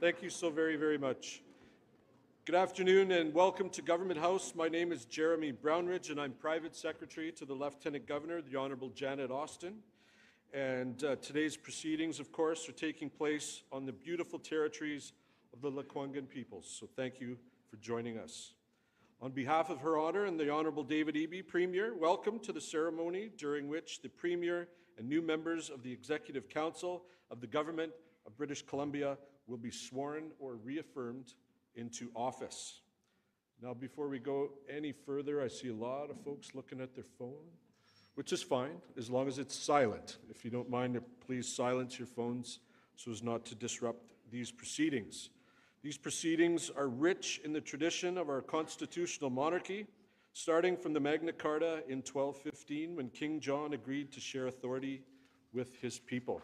Thank you so very, very much. Good afternoon and welcome to Government House. My name is Jeremy Brownridge and I'm Private Secretary to the Lieutenant Governor, the Honourable Janet Austin. And today's proceedings, of course, are taking place on the beautiful territories of the Lekwungen peoples. So thank you for joining us. On behalf of Her Honour and the Honourable David Eby, Premier, welcome to the ceremony during which the Premier and new members of the Executive Council of the Government of British Columbia will be sworn or reaffirmed into office. Now, before we go any further, I see a lot of folks looking at their phone, which is fine, as long as it's silent. If you don't mind, please silence your phones so as not to disrupt these proceedings. These proceedings are rich in the tradition of our constitutional monarchy, starting from the Magna Carta in 1215, when King John agreed to share authority with his people.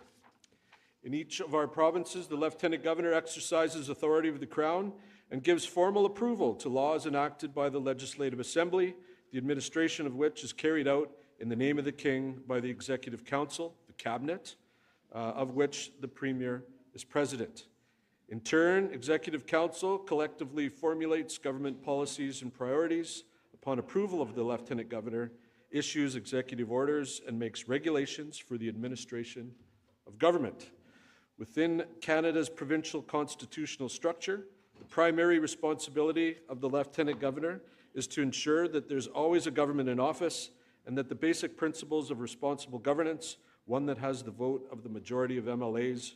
In each of our provinces, the Lieutenant Governor exercises authority of the Crown and gives formal approval to laws enacted by the Legislative Assembly, the administration of which is carried out in the name of the King by the Executive Council, the Cabinet, of which the Premier is President. In turn, Executive Council collectively formulates government policies and priorities. Upon approval of the Lieutenant Governor, issues executive orders and makes regulations for the administration of government. Within Canada's provincial constitutional structure, the primary responsibility of the Lieutenant Governor is to ensure that there's always a government in office and that the basic principles of responsible governance, one that has the vote of the majority of MLAs,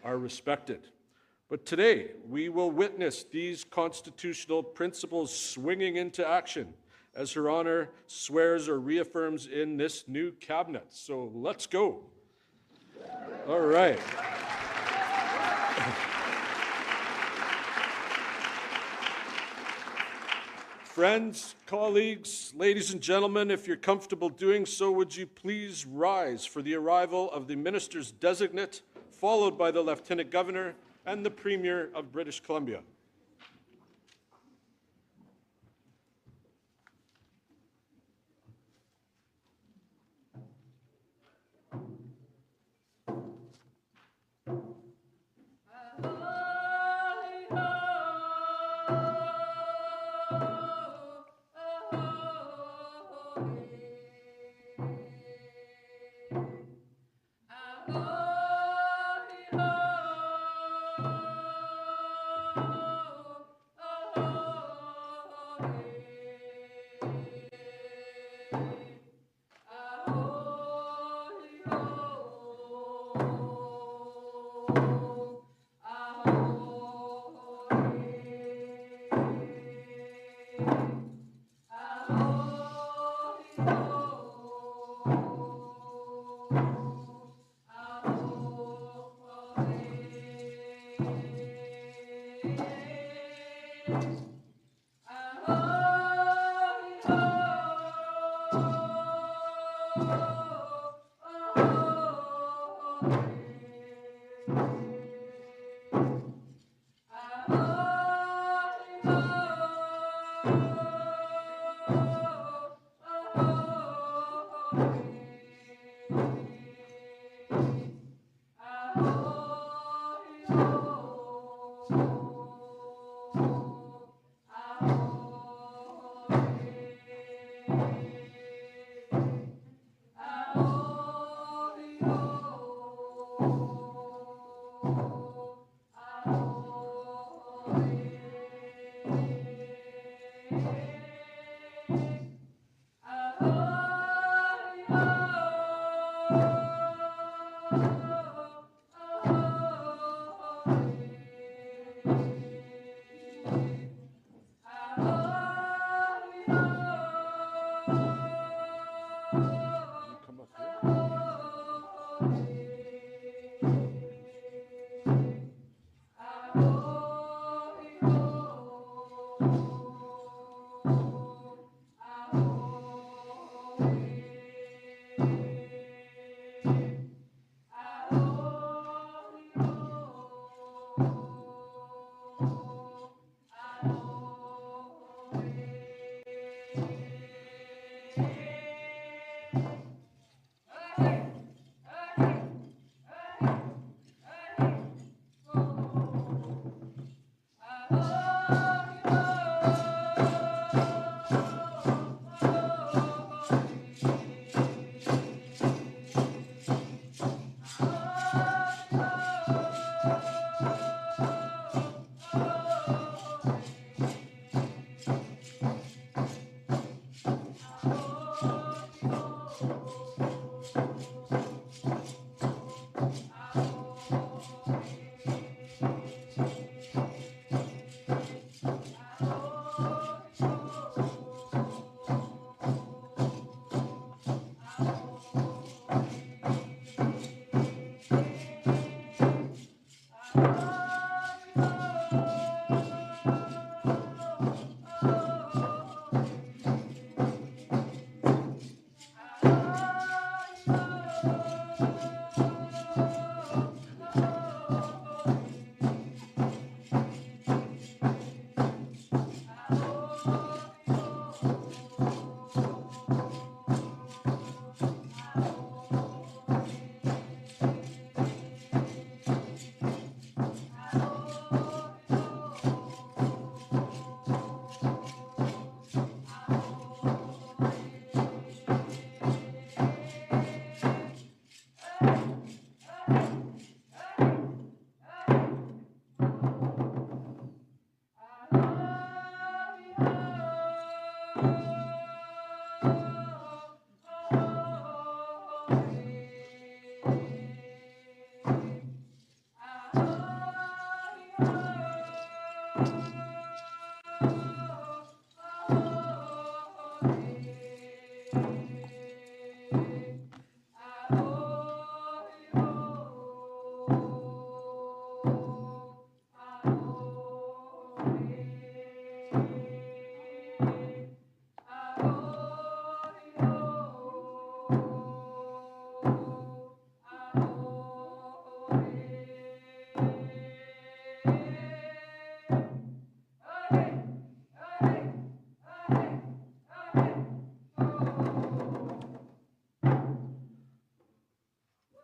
are respected. But today, we will witness these constitutional principles swinging into action as Her Honour swears or reaffirms in this new cabinet. So let's go. All right. Friends, colleagues, ladies and gentlemen, if you're comfortable doing so, would you please rise for the arrival of the Minister's Designate, followed by the Lieutenant Governor and the Premier of British Columbia.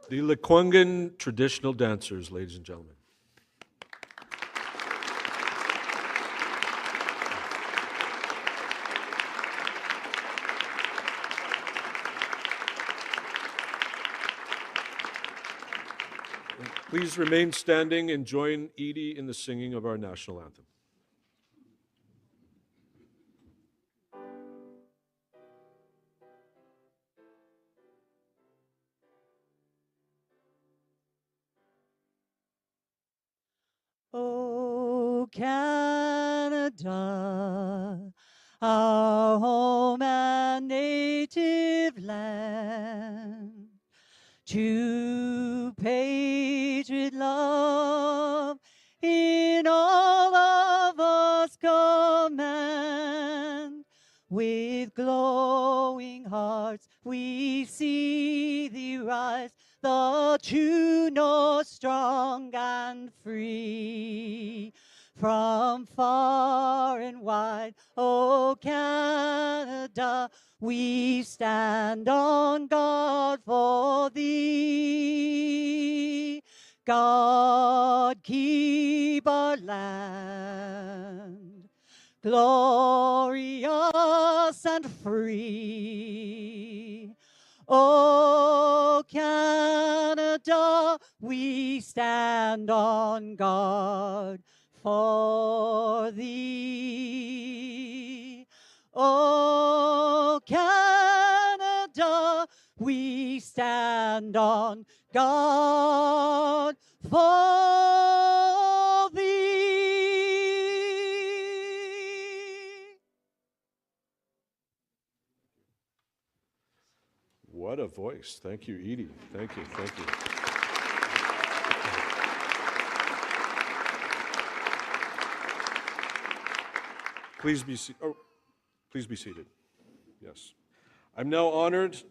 The Lekwungen traditional dancers, ladies and gentlemen. Please remain standing and join Edie in the singing of our national anthem. Oh, Canada, our home and native land, to patriot love in all of us command. With glowing hearts we see thee rise, the true north, strong and free. From far and wide, oh Canada, we stand on guard for thee. God keep our land glorious and free. Oh, Canada, we stand on guard for thee. Oh, Canada, we stand on guard for thee. What a voice. Thank you, Edie. Thank you, thank you. Please be seated. Yes. I'm now honored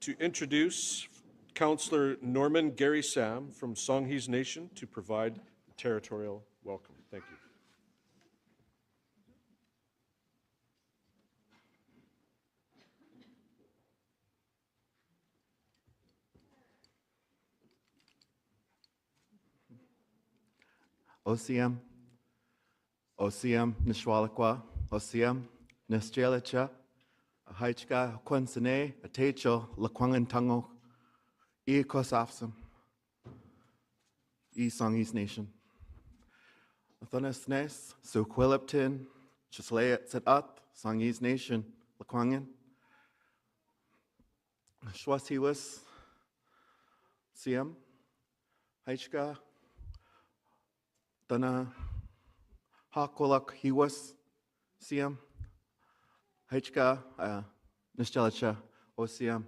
to introduce Councillor Norman Gary Sam from Songhees Nation to provide the territorial welcome. Thank you. OCM, OCM Nishwalakwa, OCM Nisjelicha, Haichka Kwansane, Atecho, Lakwangan Tango, E Kosafsam, E Songhees Nation. Athanas Nes, Suquiliptin, Chislea Setat, Songhees Nation, Lakwangan, Shwasiwas, CM, Haichka, Dana Hakolak Hiwas, CM, Haichka, Nishjelicha, OCM.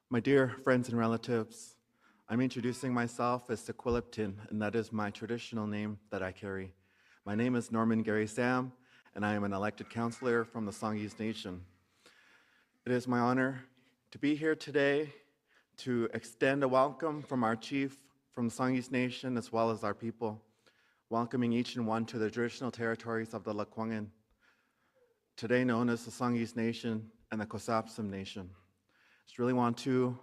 My dear friends and relatives, I'm introducing myself as Sequiliptin, and that is my traditional name that I carry. My name is Norman Gary Sam, and I am an elected councillor from the Songhees Nation. It is my honor to be here today to extend a welcome from our chief from the Songhees Nation as well as our people, welcoming each and one to the traditional territories of the Lekwungen, today known as the Songhees Nation and the Kosapsum Nation. Just really want to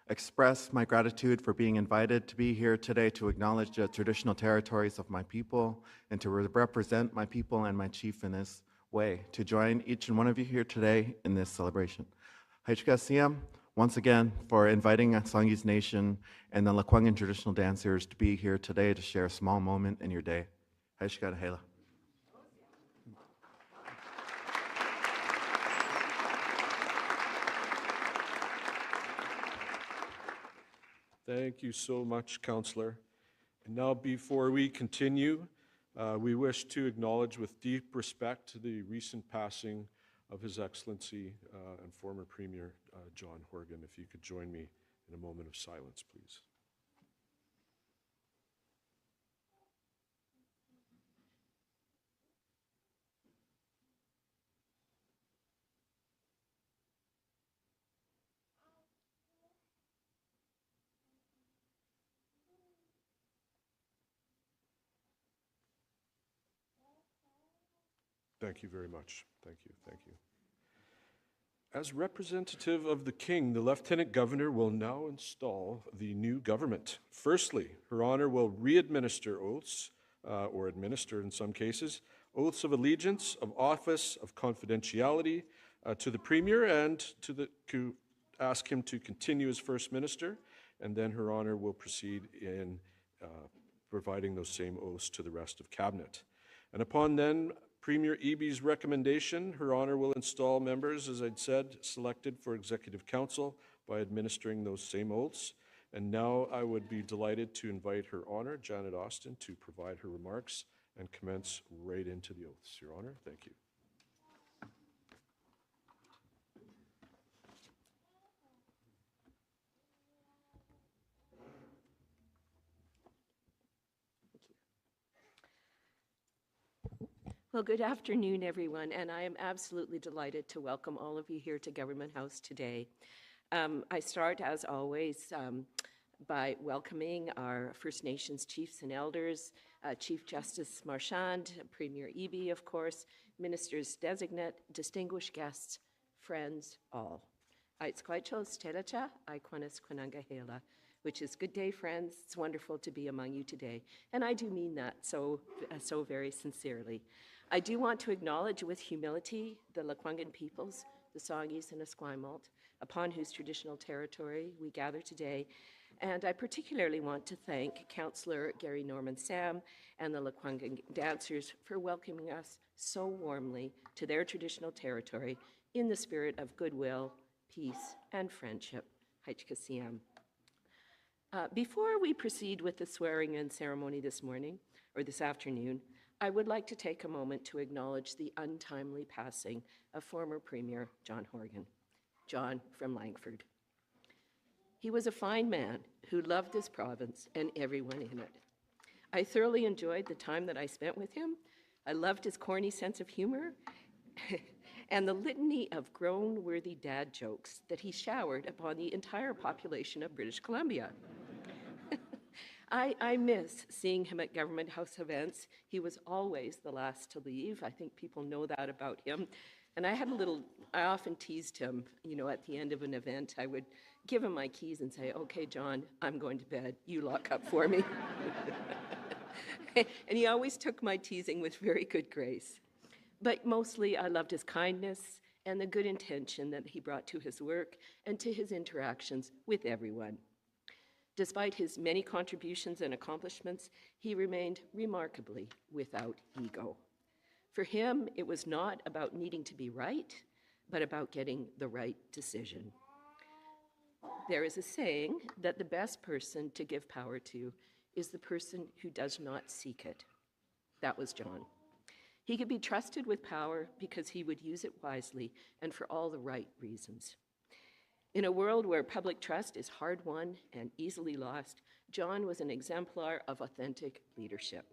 express my gratitude for being invited to be here today to acknowledge the traditional territories of my people and to represent my people and my chief in this way, to join each and one of you here today in this celebration. Haichka Siyam, once again, for inviting Songhees Nation and the Lekwungen traditional dancers to be here today to share a small moment in your day. Haichka Hela. Thank you so much, Councillor. And now, before we continue, we wish to acknowledge with deep respect the recent passing of His Excellency and former Premier John Horgan. If you could join me in a moment of silence, please. Thank you very much. Thank you, thank you. As representative of the King, the Lieutenant Governor will now install the new government. Firstly, Her Honor will re-administer oaths, or administer in some cases, oaths of allegiance, of office, of confidentiality to the Premier and to ask him to continue as First Minister, and then Her Honor will proceed in providing those same oaths to the rest of Cabinet. And upon then Premier Eby's recommendation, Her Honor will install members, as I'd said, selected for Executive Council by administering those same oaths. And now I would be delighted to invite Her Honor, Janet Austin, to provide her remarks and commence right into the oaths. Your Honor, thank you. Well, good afternoon, everyone, and I am absolutely delighted to welcome all of you here to Government House today. I start, as always, by welcoming our First Nations chiefs and elders, Chief Justice Marchand, Premier Eby, of course, ministers designate, distinguished guests, friends, all. Aitzquaichos Teracha, Aikwanis Kwanangahela, which is good day, friends. It's wonderful to be among you today. And I do mean that so very sincerely. I do want to acknowledge with humility the Lekwungen peoples, the Songhees and Esquimalt, upon whose traditional territory we gather today. And I particularly want to thank Councillor Gary Norman Sam and the Lekwungen dancers for welcoming us so warmly to their traditional territory in the spirit of goodwill, peace, and friendship. Haichkasiam. Before we proceed with the swearing-in ceremony this morning, or this afternoon, I would like to take a moment to acknowledge the untimely passing of former Premier John Horgan, John from Langford. He was a fine man who loved this province and everyone in it. I thoroughly enjoyed the time that I spent with him. I loved his corny sense of humor and the litany of groan-worthy dad jokes that he showered upon the entire population of British Columbia. I miss seeing him at Government House events. He was always the last to leave. I think people know that about him. And I often teased him, at the end of an event. I would give him my keys and say, okay, John, I'm going to bed. You lock up for me. And he always took my teasing with very good grace. But mostly I loved his kindness and the good intention that he brought to his work and to his interactions with everyone. Despite his many contributions and accomplishments, he remained remarkably without ego. For him, it was not about needing to be right, but about getting the right decision. There is a saying that the best person to give power to is the person who does not seek it. That was John. He could be trusted with power because he would use it wisely and for all the right reasons. In a world where public trust is hard won and easily lost, John was an exemplar of authentic leadership.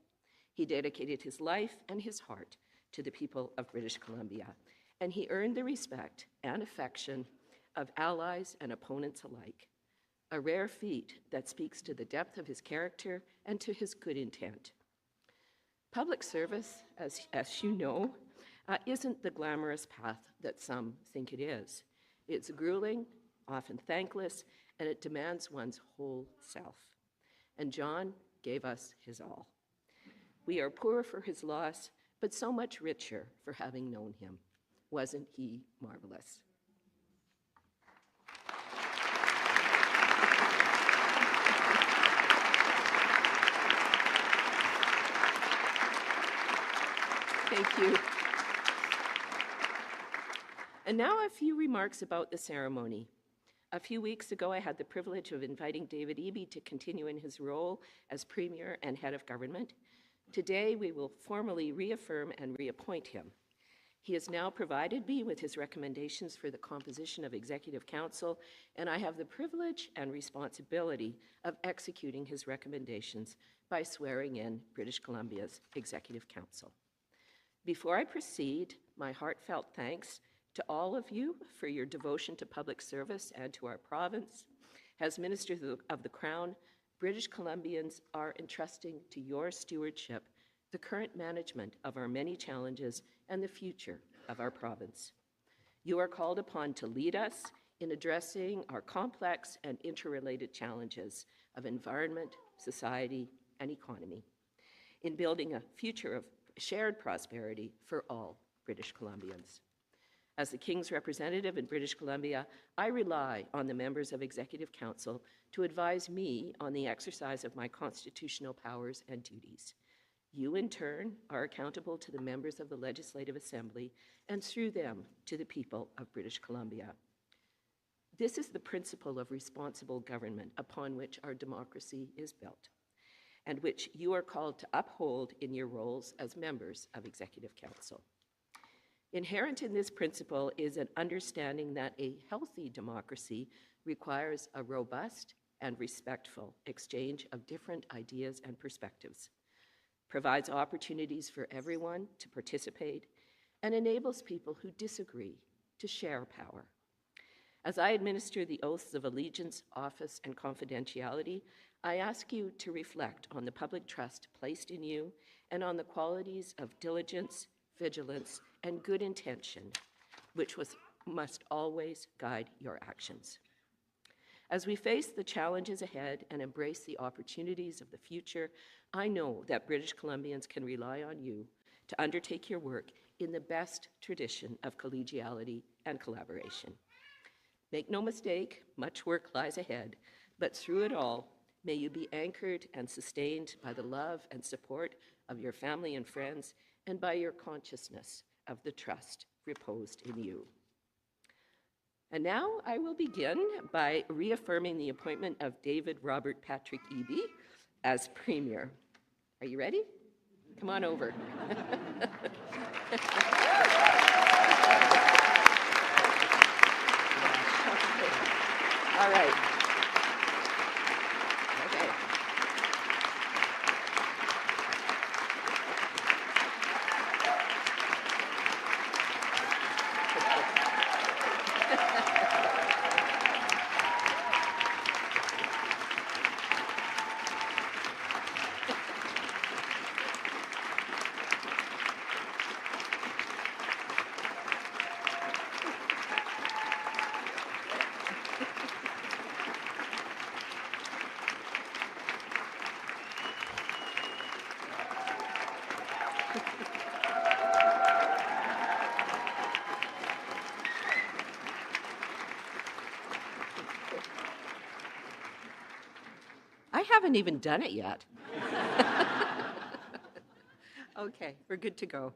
He dedicated his life and his heart to the people of British Columbia, and he earned the respect and affection of allies and opponents alike, a rare feat that speaks to the depth of his character and to his good intent. Public service, as you know, isn't the glamorous path that some think it is. It's grueling, often thankless, and it demands one's whole self. And John gave us his all. We are poor for his loss, but so much richer for having known him. Wasn't he marvelous? Thank you. And now a few remarks about the ceremony. A few weeks ago, I had the privilege of inviting David Eby to continue in his role as Premier and Head of Government. Today, we will formally reaffirm and reappoint him. He has now provided me with his recommendations for the composition of Executive Council, and I have the privilege and responsibility of executing his recommendations by swearing in British Columbia's Executive Council. Before I proceed, my heartfelt thanks to all of you for your devotion to public service and to our province. As Ministers of the Crown, British Columbians are entrusting to your stewardship the current management of our many challenges and the future of our province. You are called upon to lead us in addressing our complex and interrelated challenges of environment, society, and economy, in building a future of shared prosperity for all British Columbians. As the King's representative in British Columbia, I rely on the members of Executive Council to advise me on the exercise of my constitutional powers and duties. You, in turn, are accountable to the members of the Legislative Assembly and through them to the people of British Columbia. This is the principle of responsible government upon which our democracy is built, and which you are called to uphold in your roles as members of Executive Council. Inherent in this principle is an understanding that a healthy democracy requires a robust and respectful exchange of different ideas and perspectives, provides opportunities for everyone to participate, and enables people who disagree to share power. As I administer the oaths of allegiance, office, and confidentiality, I ask you to reflect on the public trust placed in you and on the qualities of diligence, vigilance, and good intention, which must always guide your actions. As we face the challenges ahead and embrace the opportunities of the future, I know that British Columbians can rely on you to undertake your work in the best tradition of collegiality and collaboration. Make no mistake, much work lies ahead, but through it all, may you be anchored and sustained by the love and support of your family and friends, and by your consciousness of the trust reposed in you. And now I will begin by reaffirming the appointment of David Robert Patrick Eby as Premier. Are you ready? Come on over. All right. Okay. I haven't even done it yet. Okay, we're good to go.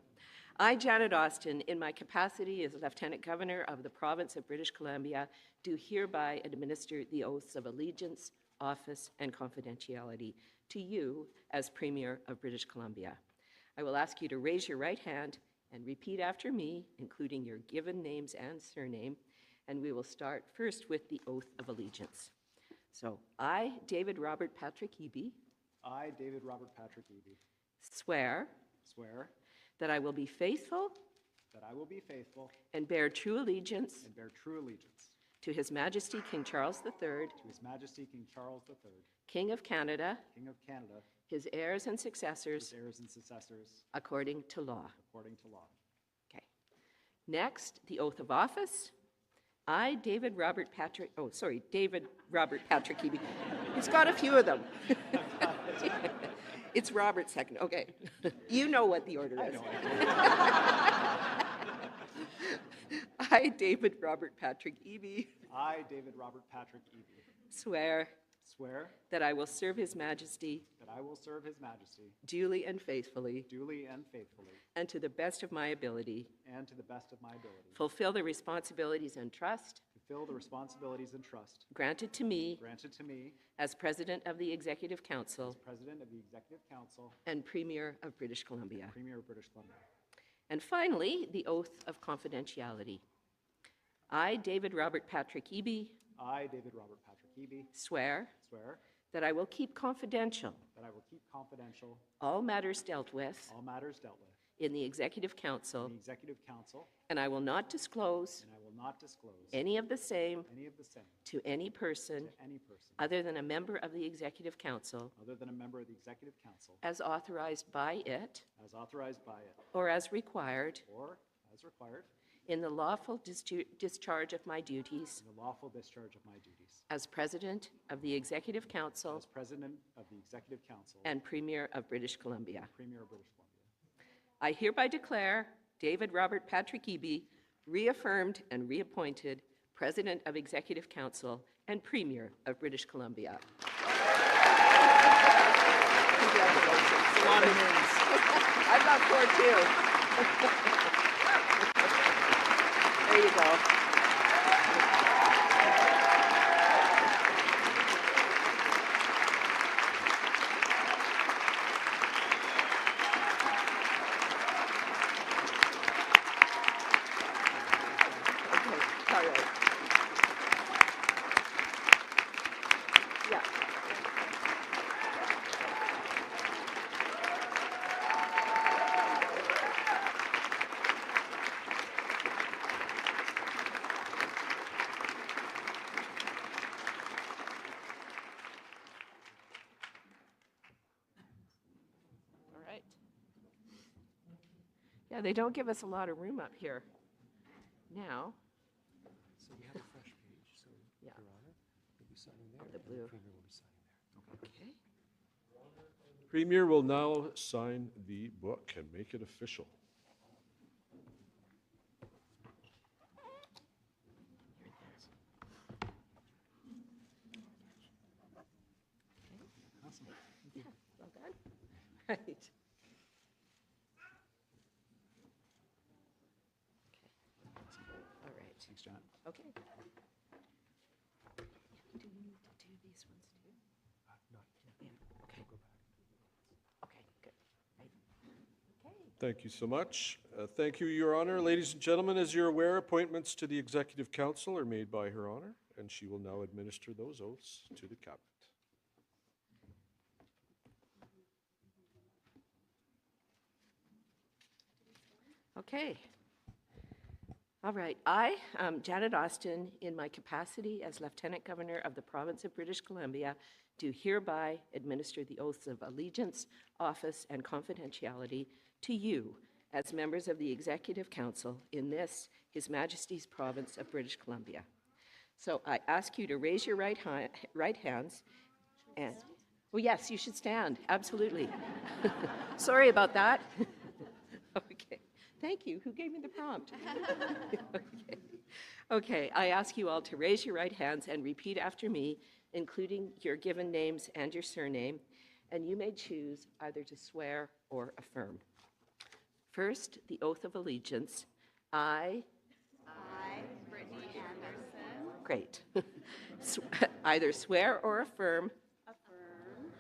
I, Janet Austin, in my capacity as Lieutenant Governor of the Province of British Columbia, do hereby administer the oaths of allegiance, office, and confidentiality to you as Premier of British Columbia. I will ask you to raise your right hand and repeat after me, including your given names and surname, and we will start first with the oath of allegiance. So, I, David Robert Patrick Eby, I, David Robert Patrick Eby, swear swear that I will be faithful that I will be faithful and bear true allegiance and bear true allegiance to His Majesty King Charles III, to His Majesty King Charles III, King of Canada, King of Canada, his heirs and his successors, heirs and successors, according to law. according to law. Okay. Next, the oath of office. I, David Robert Patrick Eby. It's got a few of them. It's Robert second. Okay. You know what the order is. I, David Robert Patrick Eby, I, David Robert Patrick Eby, swear swear that I will serve His Majesty that I will serve His Majesty duly and faithfully, duly and faithfully, and to the best of my ability, and to the best of my ability, fulfill the responsibilities and trust fulfill the responsibilities and trust granted to me granted to me as President of the Executive Council as President of the Executive Council, and Premier of British Columbia. Premier of British Columbia. And finally, the oath of confidentiality. I, David Robert Patrick Eby, I, David Robert Patrick Eby, swear swear that I will keep confidential that I will keep confidential all matters dealt with all matters dealt with in the Executive in Council, the Executive Council, and I will not disclose and I will not disclose any of the same any of the same to any person to any person other than a member of the Executive Council other than a member of the Executive Council as authorized by it as authorized by it or as required or as required in the lawful discharge of my duties in the lawful discharge of my duties as President of the Executive Council as President of the Executive Council and Premier of British Columbia. Premier of British Columbia. I hereby declare David Robert Patrick Eby reaffirmed and reappointed President of Executive Council and Premier of British Columbia. Congratulations. A lot of names. I've got 4 too. There you go. Okay, all right. Yeah. All right. Yeah, they don't give us a lot of room up here. Now, So we have a fresh page, so Yeah. Your Honor, you'll be signing there. The and blue. Premier will be signing there. okay. Premier will now sign the book and make it official. Awesome. Yeah, well done. Right. Okay. All right. Thanks, John. Okay. Do we need to do these ones too? No, Yeah. Okay. go back. Okay, good. Right. Okay. Thank you so much. Thank you, Your Honor. Ladies and gentlemen, as you're aware, appointments to the Executive Council are made by Her Honor, and she will now administer those oaths to the Cabinet. Okay. All right. I, Janet Austin, in my capacity as Lieutenant Governor of the Province of British Columbia, do hereby administer the oaths of allegiance, office, and confidentiality to you as members of the Executive Council in this, His Majesty's Province of British Columbia. So I ask you to raise your right hands and, well, yes, you should stand, absolutely. Sorry about that. Okay, thank you. Who gave me the prompt? Okay. Okay, I ask you all to raise your right hands and repeat after me, including your given names and your surname, and you may choose either to swear or affirm. First, the oath of allegiance. I, Brittany Anderson, great. Either swear or affirm affirm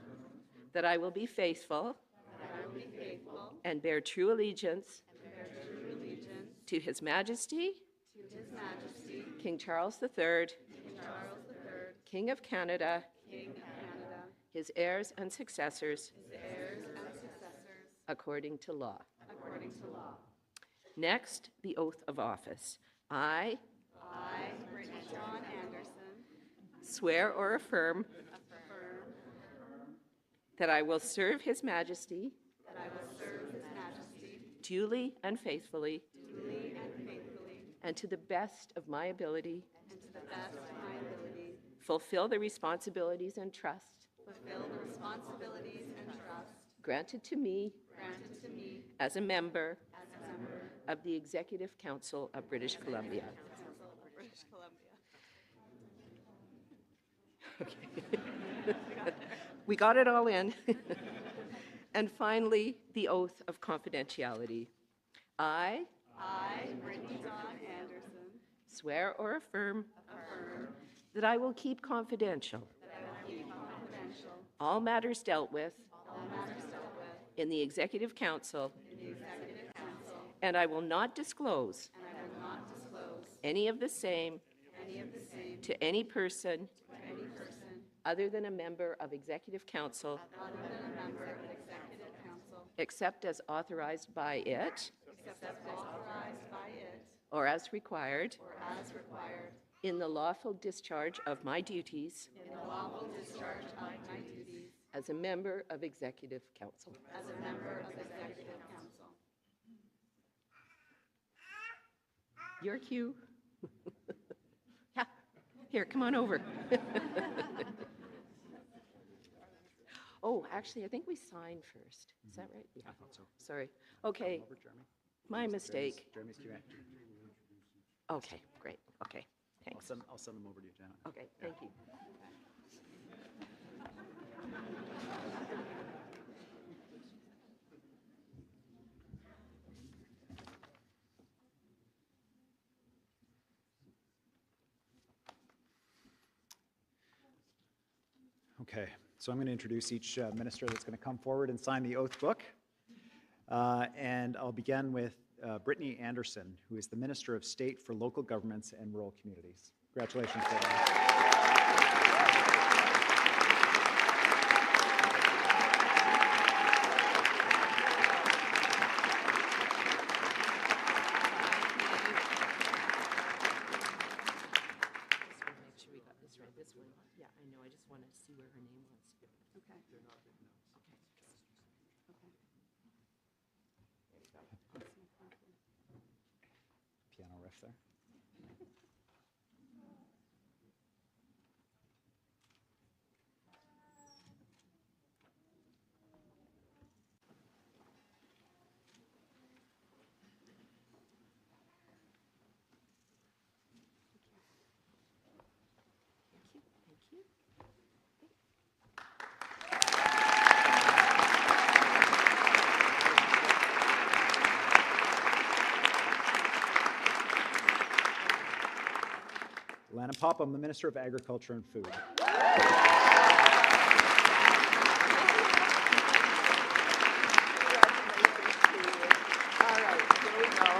that I will be faithful that I will be faithful and bear true allegiance and bear true allegiance to His Majesty, to His Majesty, King Charles III, King Charles III, King of Canada, King of Canada, his heirs and successors, his heirs and successors, according to law. according to law. Next, the oath of office. I I, Brittany John Anderson, swear or affirm affirm that I will serve His Majesty that I will serve His Majesty duly and faithfully duly and faithfully and to the best of my ability, and to the best of my ability, fulfill the responsibilities and trust fulfill the responsibilities and trust granted to me granted to me as a member as a member of the Executive Council of British Columbia. Council of British Columbia. We got it all in. And finally, the oath of confidentiality. I I, Brittany Dawn Anderson, swear or affirm affirm that I will keep confidential that I will keep confidential all matters dealt with all matters dealt with in the Executive Council, in the Executive Council, and I will not disclose and I will not disclose any of the same any of the same to any person to any person other than a member of Executive Council, other than a member of the Executive Council, except as authorized by it except as authorized by it or as required or as required in the lawful discharge of my duties in the lawful discharge of my duties as a member of Executive Council. as a member of the Executive Council. Your cue. Yeah, here, come on over. Oh, actually, I think we signed first. Is that right? Yeah. I thought so. Sorry. Okay, Over, Jeremy. my mistake. Jeremy's Q&A. Okay, great. Okay, thanks. I'll send them over to you, Janet. Okay, thank you. Okay, so I'm going to introduce each minister that's going to come forward and sign the oath book. And I'll begin with Brittany Anderson, who is the Minister of State for Local Governments and Rural Communities. Congratulations, Brittany. Just want to make sure we got this right. This one, yeah, I know. I just want to see where her name was. Okay. Piano riff there. Thank you. Thank you. Lana Popham, the Minister of Agriculture and Food. Congratulations to you. All right, here we go.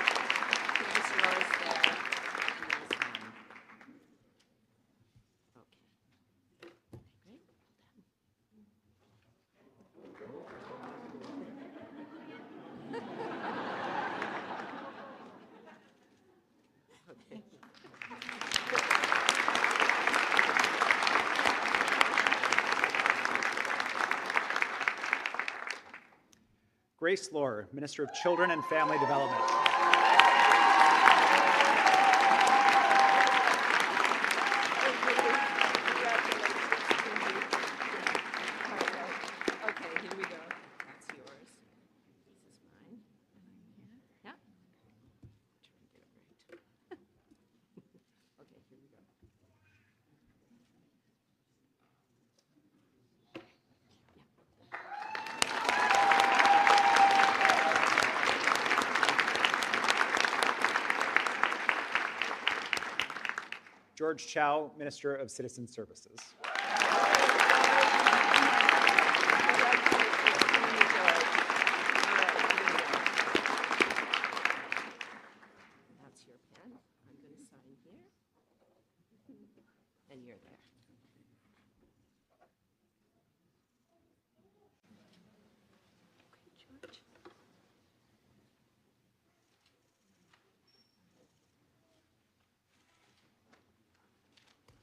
Here's yours there. Here's mine. Okay. Great. Well done. Okay. Grace Lohr, Minister of Children and Family Development. Okay, here we go. That's yours. This is mine. Yeah. Try and get it right. Okay, here we go. George Chow, Minister of Citizen Services. That's your pen. I'm going to sign here. And you're there. Okay, George.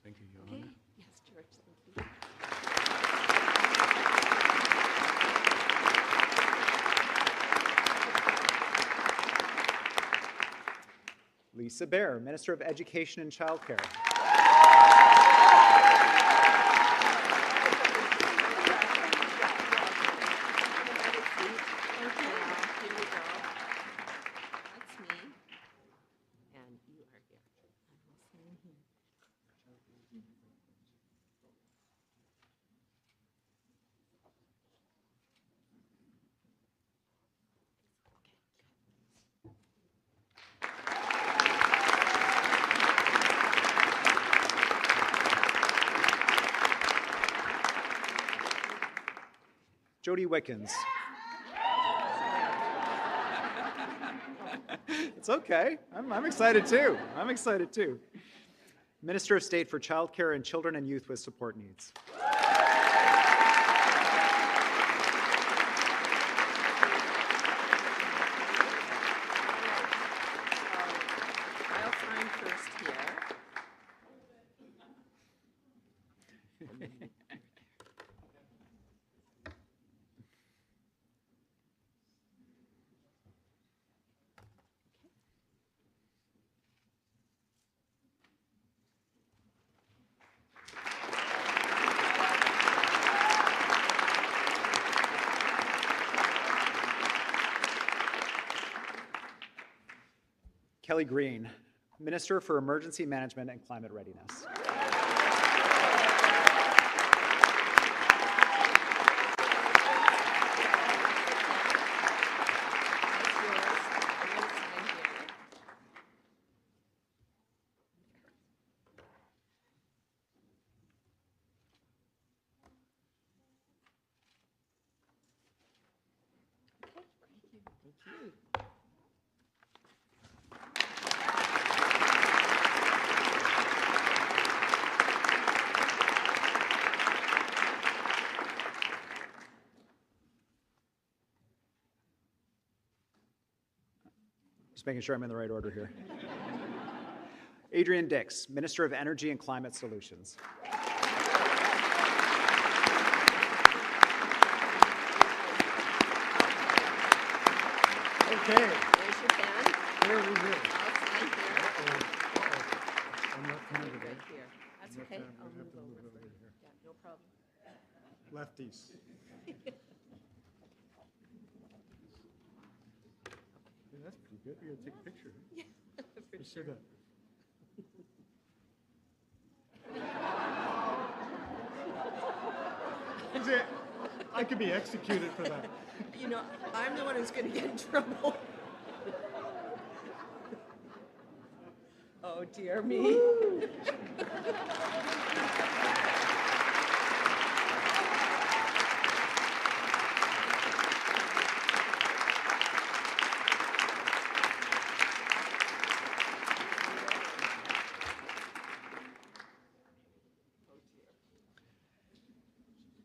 Thank you, Your Okay. Honor. Yes, George, thank you. Lisa Bear, Minister of Education and Childcare. Okay, here we go. That's me. And you are here. I will sign here. Okay, good. Jody Wickens. It's okay. I'm excited too. I'm excited too. Minister of State for Childcare and Children and Youth with Support Needs. I'll sign first here. Kelly Green, Minister for Emergency Management and Climate Readiness. Just making sure I'm in the right order here. Adrian Dix, Minister of Energy and Climate Solutions. Okay. Raise your hand. Here we go. I'll sign here. I'm not counting Right it. here. That's I'm not okay. counting. I'll We have move to move over. it over here. Yeah, no problem. Lefties. Yeah, that's pretty good. We gotta take a picture. Yeah, for Let's sure. do that. Is it? I could be executed for that. You know, I'm the one who's going to get in trouble. Oh, dear me.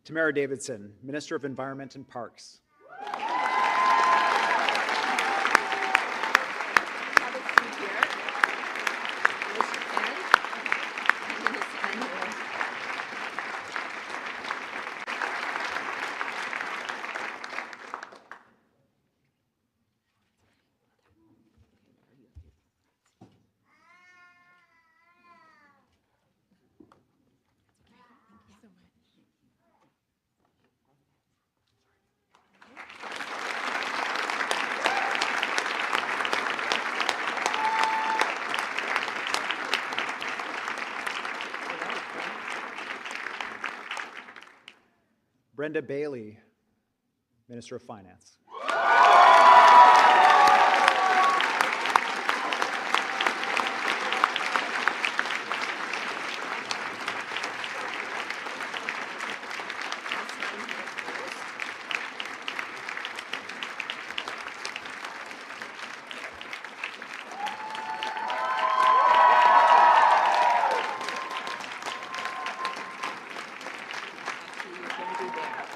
Tamara Davidson, Minister of Environment and Parks. Have a seat here. Raise your hand. I'm going to sign here. Brenda Bailey, Minister of Finance. I'll sign here first. Actually, you can do that.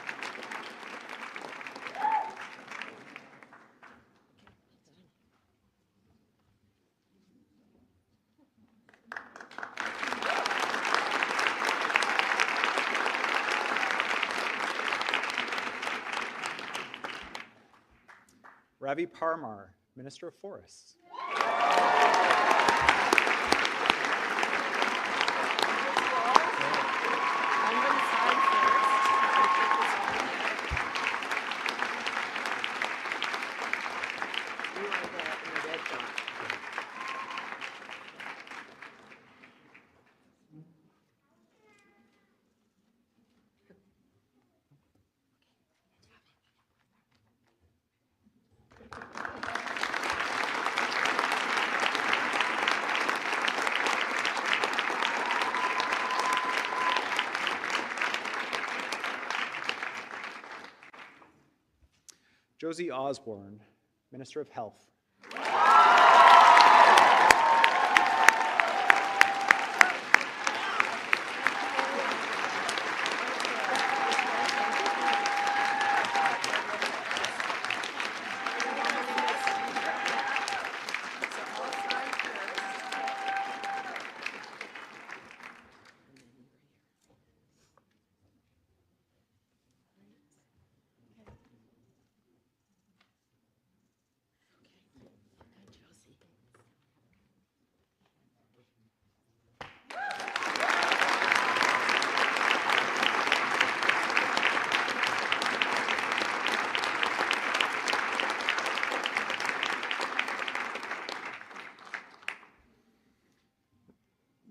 Ravi Parmar, Minister of Forests. I'm going to sign first. I'll take this one here. You are the red dot. Josie Osborne, Minister of Health. So I'll sign first.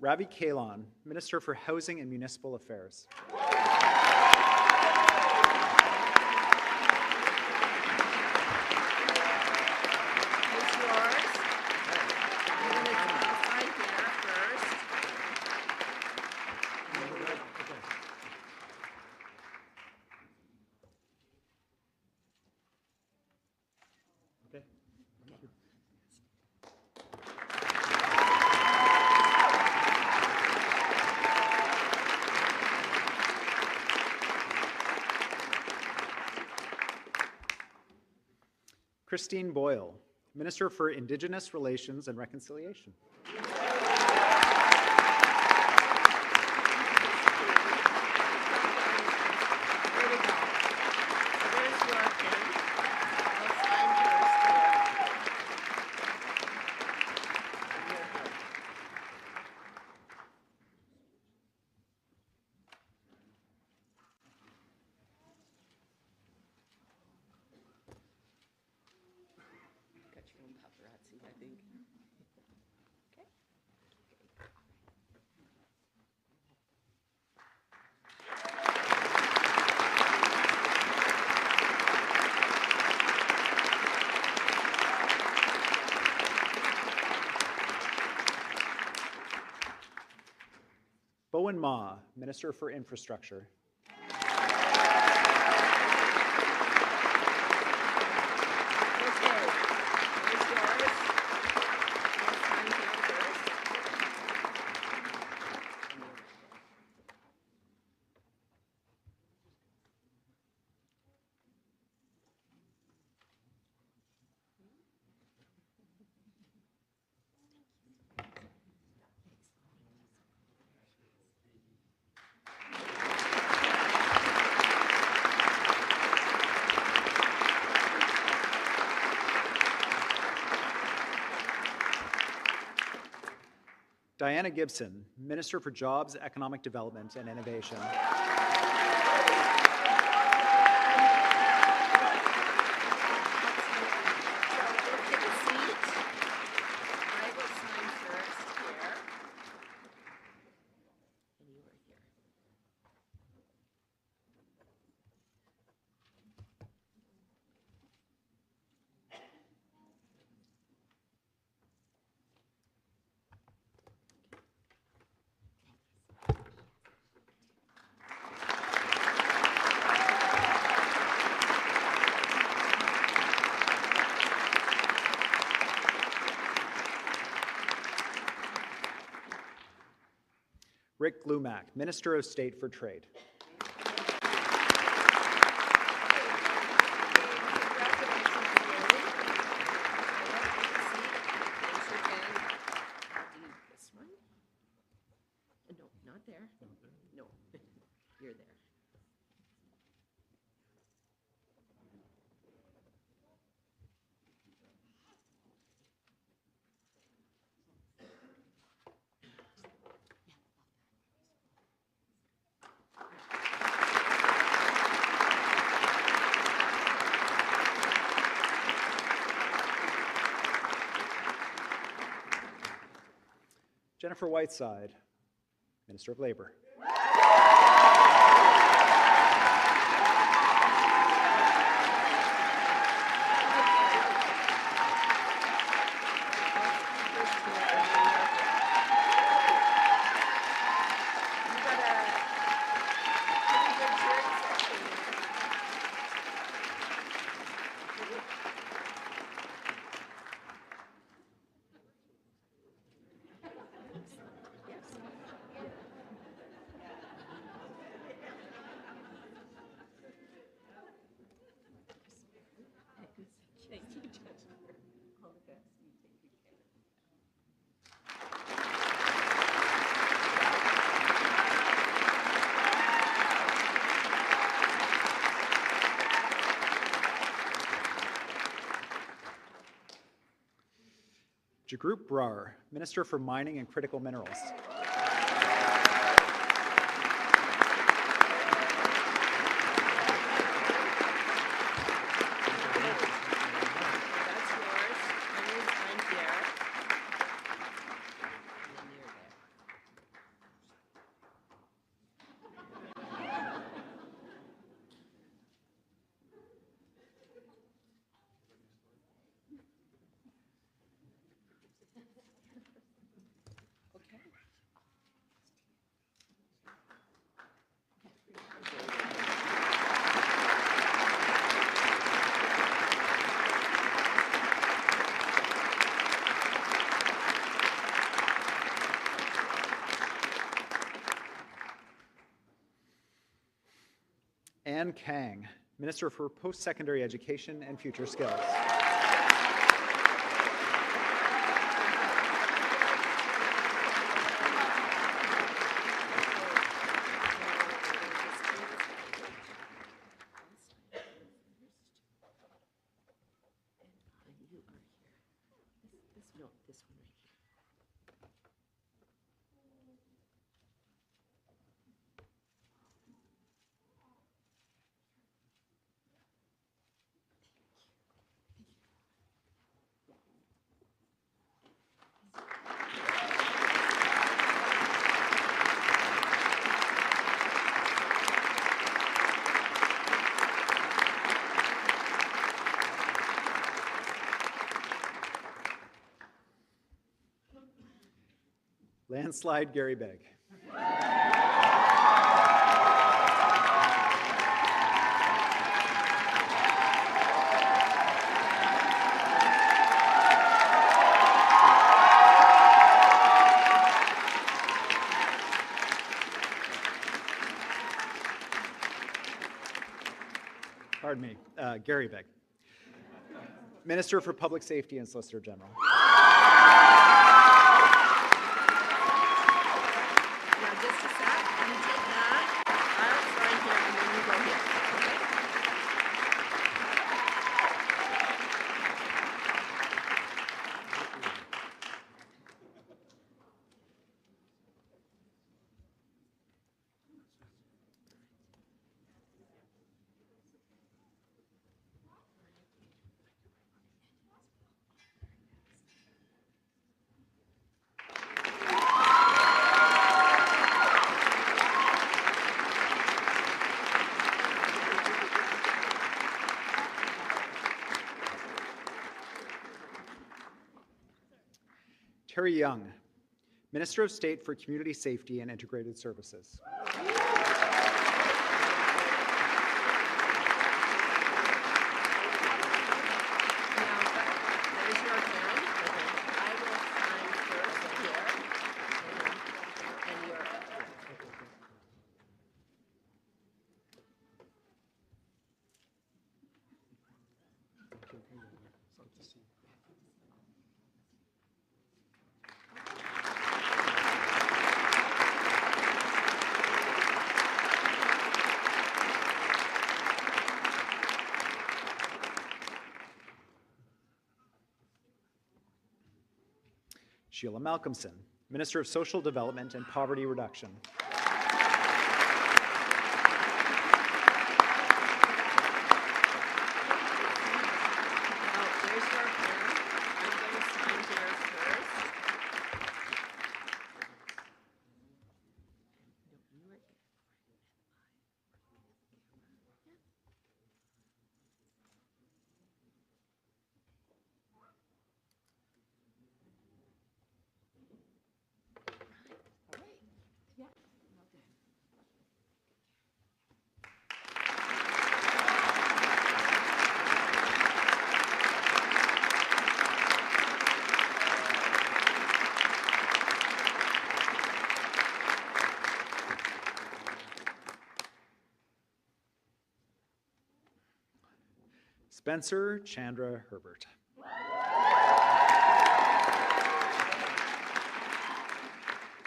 Ravi Kahlon, Minister for Housing and Municipal Affairs. It's yours. I'm going to sign here first. Okay. Christine Boyle, Minister for Indigenous Relations and Reconciliation. Here we go. There's your pen. I'll sign first here. Here, here. Got your own paparazzi, I think. Okay. Bowen Ma, Minister for Infrastructure. Okay. Here's yours. I'll sign here first. Diana Gibson, Minister for Jobs, Economic Development and Innovation. So we'll take a seat. I will sign first here. And you are here. Rick Glumack, Minister of State for Trade. This one? No, not there. No, you're there. Jennifer Whiteside, Minister of Labor. Thank you, Jennifer. All the best. You take good care. Jagrup Brar, Minister for Mining and Critical Minerals. That's yours. I'm going to sign here. And then you're there. Ann Kang, Minister for Post-Secondary Education and Future Skills. This one right here. Landslide Gary Begg. Pardon me, Gary Begg. Minister for Public Safety and Solicitor General. Now, just a sec, you take that, I'll sign here, and then you go here, okay? Terry Young, Minister of State for Community Safety and Integrated Services. Now, there's your pen. I will sign first here, and you're up. Sheila Malcolmson, Minister of Social Development and Poverty Reduction. Now, there's your pen. I'm going to sign here first. No, you are here. All right. Yeah. Well done. Spencer Chandra Herbert.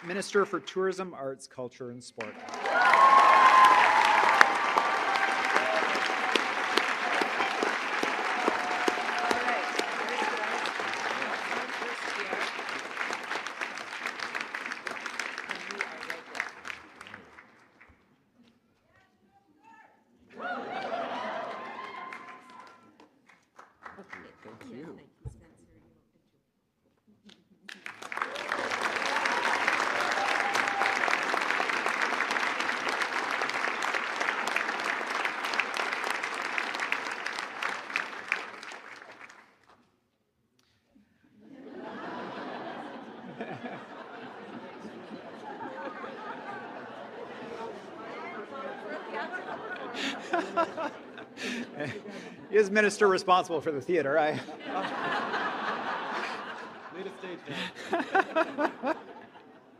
Minister for Tourism, Arts, Culture, and Sport. All right, here's what I sign first here. And you are right there. Okay, thank you. Thank you, Spencer. He is minister responsible for the theater. Need a stage name. I'll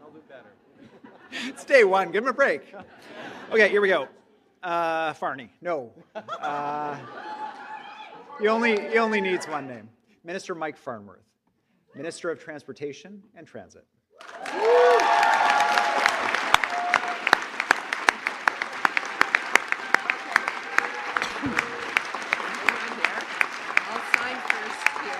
do better. It's day one. Give him a break. Okay, here we go. Farney, no. He only needs one name. Minister Mike Farnworth, Minister of Transportation and Transit. I'll sign first here.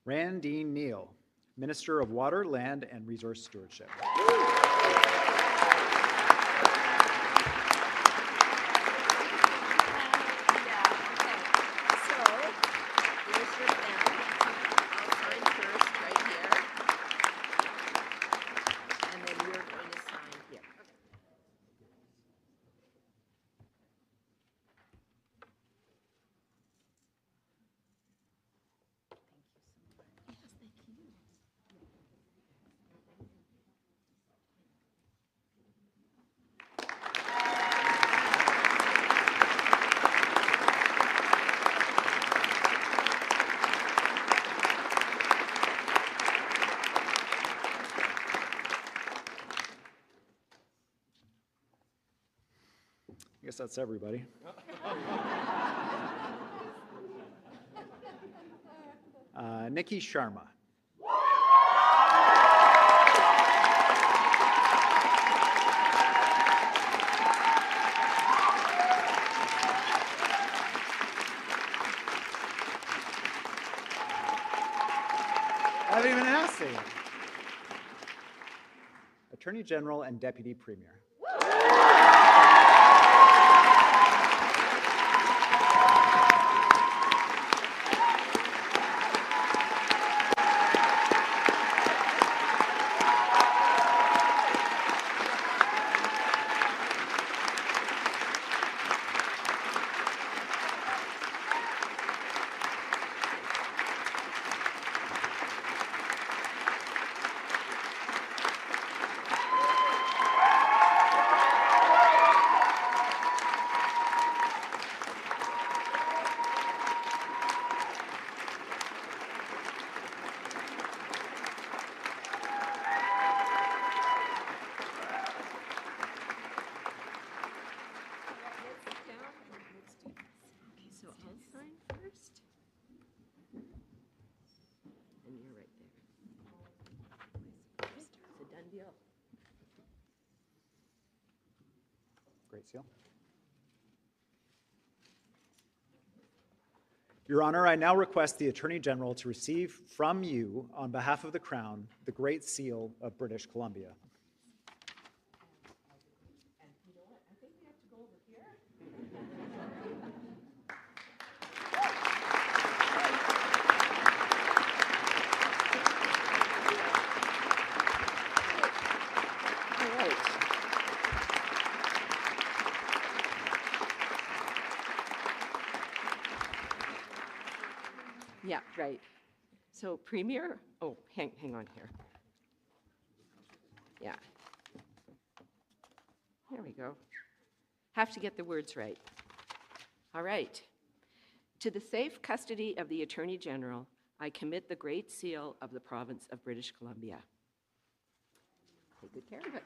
Randine Neal, Minister of Water, Land, and Resource Stewardship. So, here's your pen. I'll sign first right here. And then you're going to sign here. I guess that's everybody. Nikki Sharma. I haven't even asked it yet. Attorney General and Deputy Premier. Okay, so I'll sign first. And you're right there. It's a done deal. Great seal. Your Honor, I now request the Attorney General to receive from you, on behalf of the Crown, the Great Seal of British Columbia. All right. Yeah, right. So Premier, oh, hang on here. Yeah. There we go. Have to get the words right. All right. To the safe custody of the Attorney General, I commit the Great Seal of the Province of British Columbia. Take good care of it.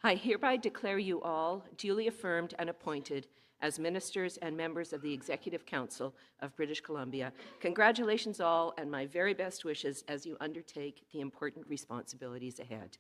I hereby declare you all duly affirmed and appointed as ministers and members of the Executive Council of British Columbia. Congratulations all, and my very best wishes as you undertake the important responsibilities ahead.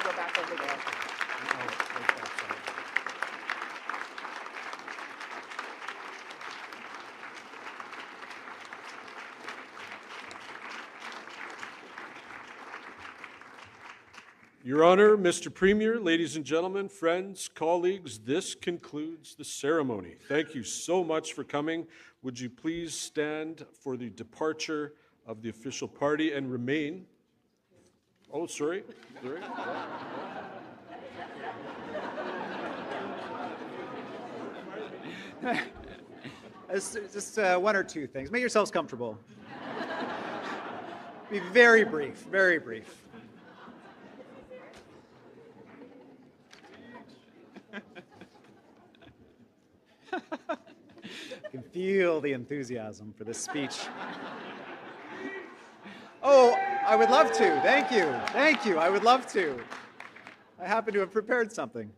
go back over there. Your Honor, Mr. Premier, ladies and gentlemen, friends, colleagues, this concludes the ceremony. Thank you so much for coming. Would you please stand for the departure of the official party and remain? Oh, sorry. Just one or two things. Make yourselves comfortable. Be very brief, very brief. I can feel the enthusiasm for this speech. Oh, I would love to. Thank you. Thank you. I would love to. I happen to have prepared something.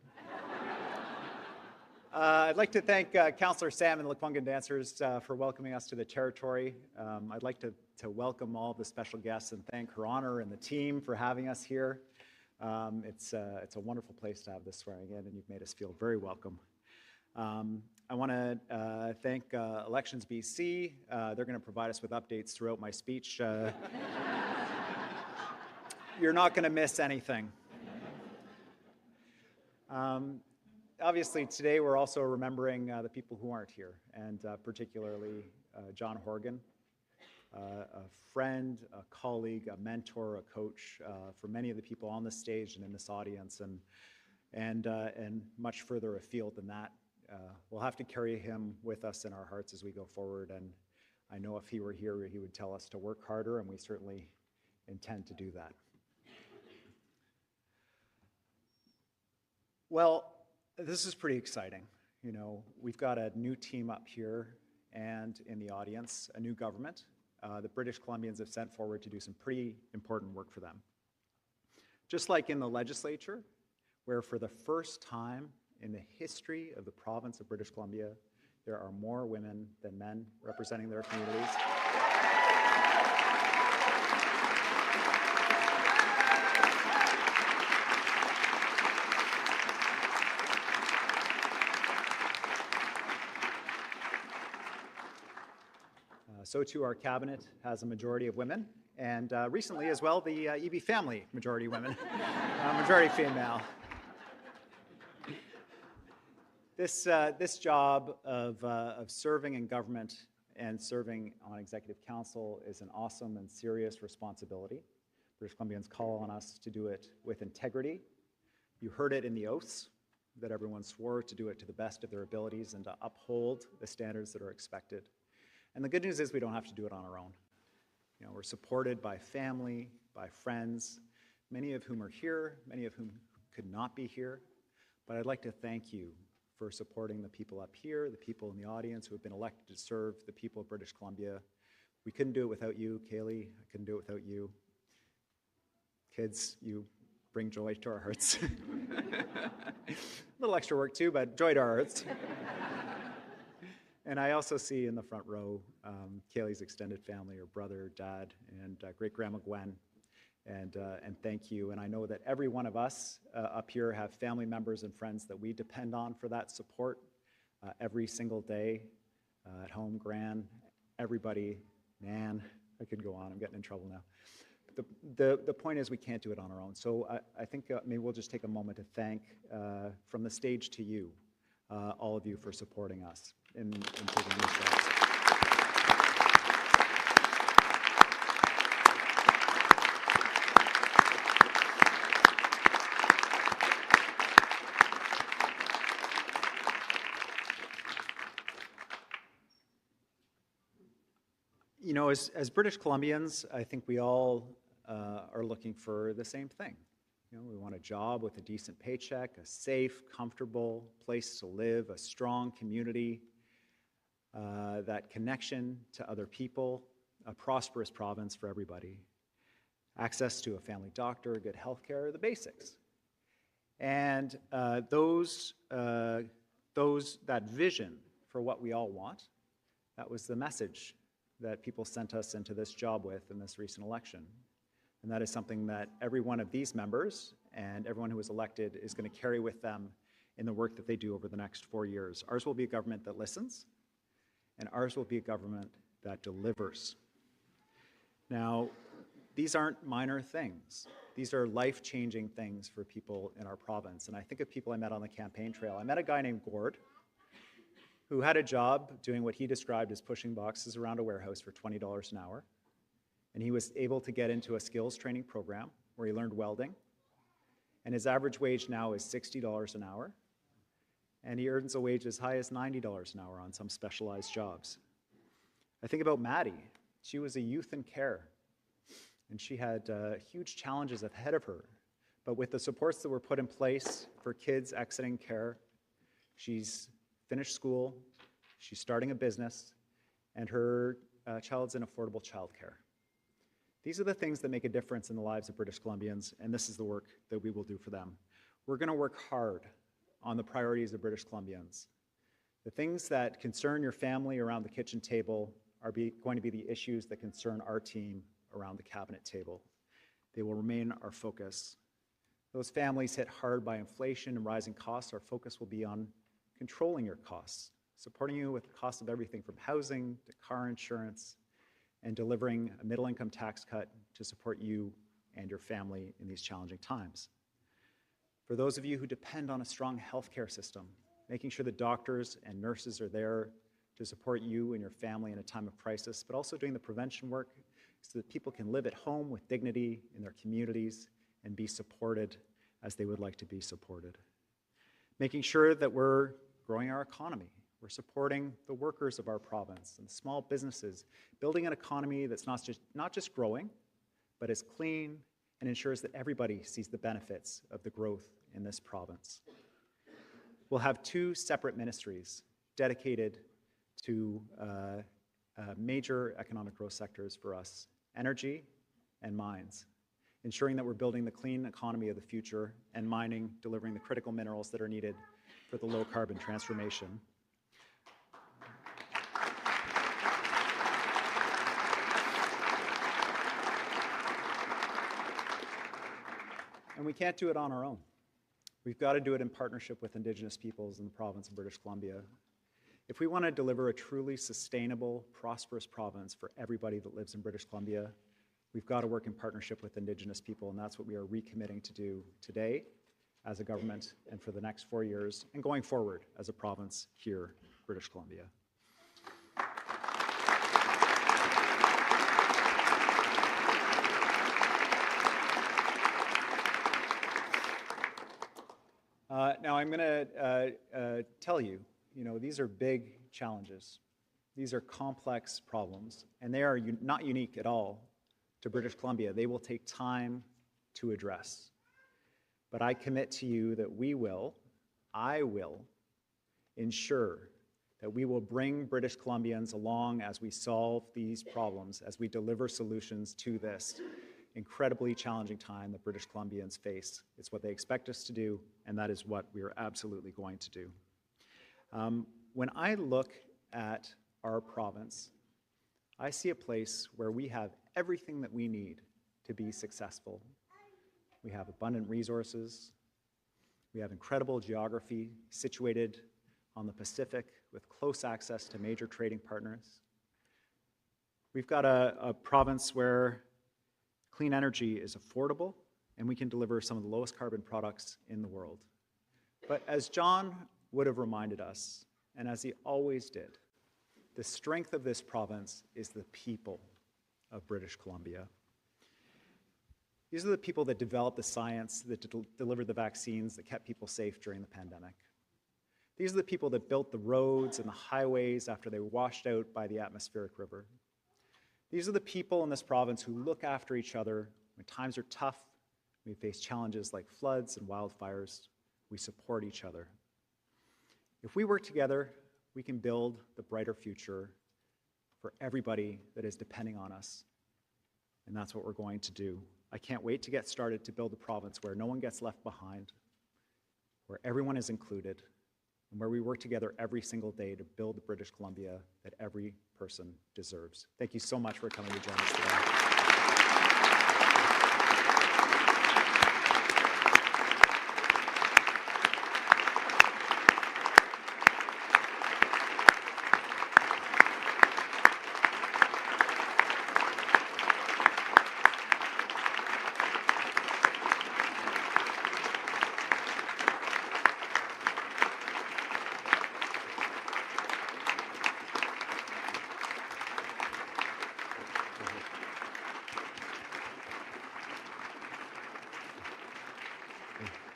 I'd like to thank Councillor Sam and the Lekwungen dancers for welcoming us to the Territory. I'd like to welcome all the special guests and thank Her Honor and the team for having us here. It's a wonderful place to have this swearing in, and you've made us feel very welcome. I want to thank Elections BC. They're going to provide us with updates throughout my speech. You're not going to miss anything. Obviously, today we're also remembering the people who aren't here, and particularly John Horgan, a friend, a colleague, a mentor, a coach for many of the people on this stage and in this audience, and much further afield than that. We'll have to carry him with us in our hearts as we go forward, and I know if he were here, he would tell us to work harder, and we certainly intend to do that. Well, this is pretty exciting. You know, we've got a new team up here and in the audience, a new government. The British Columbians have sent forward to do some pretty important work for them. Just like in the legislature, where for the first time in the history of the province of British Columbia, there are more women than men representing their communities. So too our cabinet has a majority of women, and recently as well, the Eby family, majority women, majority female. This job of serving in government and serving on executive council is an awesome and serious responsibility. British Columbians call on us to do it with integrity. You heard it in the oaths that everyone swore to do it to the best of their abilities and to uphold the standards that are expected. And the good news is we don't have to do it on our own. You know, we're supported by family, by friends, many of whom are here, many of whom could not be here. But I'd like to thank you for supporting the people up here, the people in the audience who have been elected to serve the people of British Columbia. We couldn't do it without you, Kaylee. I couldn't do it without you. Kids, you bring joy to our hearts. A little extra work too, but joy to our hearts. And I also see in the front row Kaylee's extended family, her brother, dad, and great-grandma Gwen. And thank you. And I know that every one of us up here have family members and friends that we depend on for that support every single day. At home, Gran, everybody, Nan, I could go on, I'm getting in trouble now. But the point is we can't do it on our own. So I think maybe we'll just take a moment to thank, from the stage to you, all of you for supporting us in taking these steps. You know, as British Columbians, I think we all are looking for the same thing. You know, we want a job with a decent paycheck, a safe, comfortable place to live, a strong community, that connection to other people, a prosperous province for everybody, access to a family doctor, good health care, the basics. And that vision for what we all want, that was the message that people sent us into this job with in this recent election. And that is something that every one of these members and everyone who was elected is going to carry with them in the work that they do over the next 4 years. Ours will be a government that listens, and ours will be a government that delivers. Now, these aren't minor things. These are life-changing things for people in our province. And I think of people I met on the campaign trail. I met a guy named Gord who had a job doing what he described as pushing boxes around a warehouse for $20 an hour. And he was able to get into a skills training program where he learned welding. And his average wage now is $60 an hour. And he earns a wage as high as $90 an hour on some specialized jobs. I think about Maddie. She was a youth in care, and she had huge challenges ahead of her. But with the supports that were put in place for kids exiting care, she's finished school, she's starting a business, and her child's in affordable childcare. These are the things that make a difference in the lives of British Columbians, and this is the work that we will do for them. We're going to work hard on the priorities of British Columbians. The things that concern your family around the kitchen table are going to be the issues that concern our team around the cabinet table. They will remain our focus. Those families hit hard by inflation and rising costs, our focus will be on controlling your costs, supporting you with the cost of everything from housing to car insurance, and delivering a middle-income tax cut to support you and your family in these challenging times. For those of you who depend on a strong healthcare system, making sure that doctors and nurses are there to support you and your family in a time of crisis, but also doing the prevention work so that people can live at home with dignity in their communities and be supported as they would like to be supported. Making sure that we're growing our economy. We're supporting the workers of our province and small businesses, building an economy that's not just growing, but is clean and ensures that everybody sees the benefits of the growth in this province. We'll have 2 separate ministries dedicated to major economic growth sectors for us, energy and mines, ensuring that we're building the clean economy of the future and mining, delivering the critical minerals that are needed for the low-carbon transformation. And we can't do it on our own. We've got to do it in partnership with Indigenous peoples in the province of British Columbia. If we want to deliver a truly sustainable, prosperous province for everybody that lives in British Columbia, we've got to work in partnership with Indigenous people, and that's what we are recommitting to do today as a government and for the next 4 years, and going forward as a province here, British Columbia. Now I'm going to tell you, these are big challenges. These are complex problems, and they are not unique at all to British Columbia. They will take time to address. But I commit to you that I will ensure that we will bring British Columbians along as we solve these problems, as we deliver solutions to this incredibly challenging time that British Columbians face. It's what they expect us to do, and that is what we are absolutely going to do. When I look at our province, I see a place where we have everything that we need to be successful. We have abundant resources. We have incredible geography situated on the Pacific with close access to major trading partners. We've got a province where clean energy is affordable, and we can deliver some of the lowest carbon products in the world. But as John would have reminded us, and as he always did, the strength of this province is the people of British Columbia. These are the people that developed the science, that delivered the vaccines, that kept people safe during the pandemic. These are the people that built the roads and the highways after they were washed out by the atmospheric river. These are the people in this province who look after each other when times are tough, we face challenges like floods and wildfires. We support each other. If we work together, we can build the brighter future for everybody that is depending on us. And that's what we're going to do. I can't wait to get started to build a province where no one gets left behind, where everyone is included, and where we work together every single day to build the British Columbia that every person deserves. Thank you so much for coming to join us today.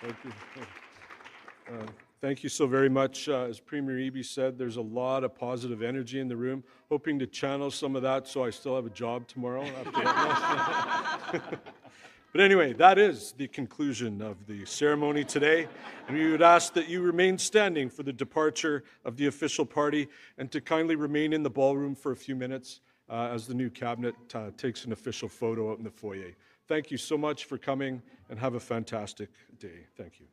Thank you. Thank you so very much. As Premier Eby said, there's a lot of positive energy in the room. Hoping to channel some of that so I still have a job tomorrow. But anyway, that is the conclusion of the ceremony today. And we would ask that you remain standing for the departure of the official party and to kindly remain in the ballroom for a few minutes as the new cabinet takes an official photo out in the foyer. Thank you so much for coming and have a fantastic day. Thank you.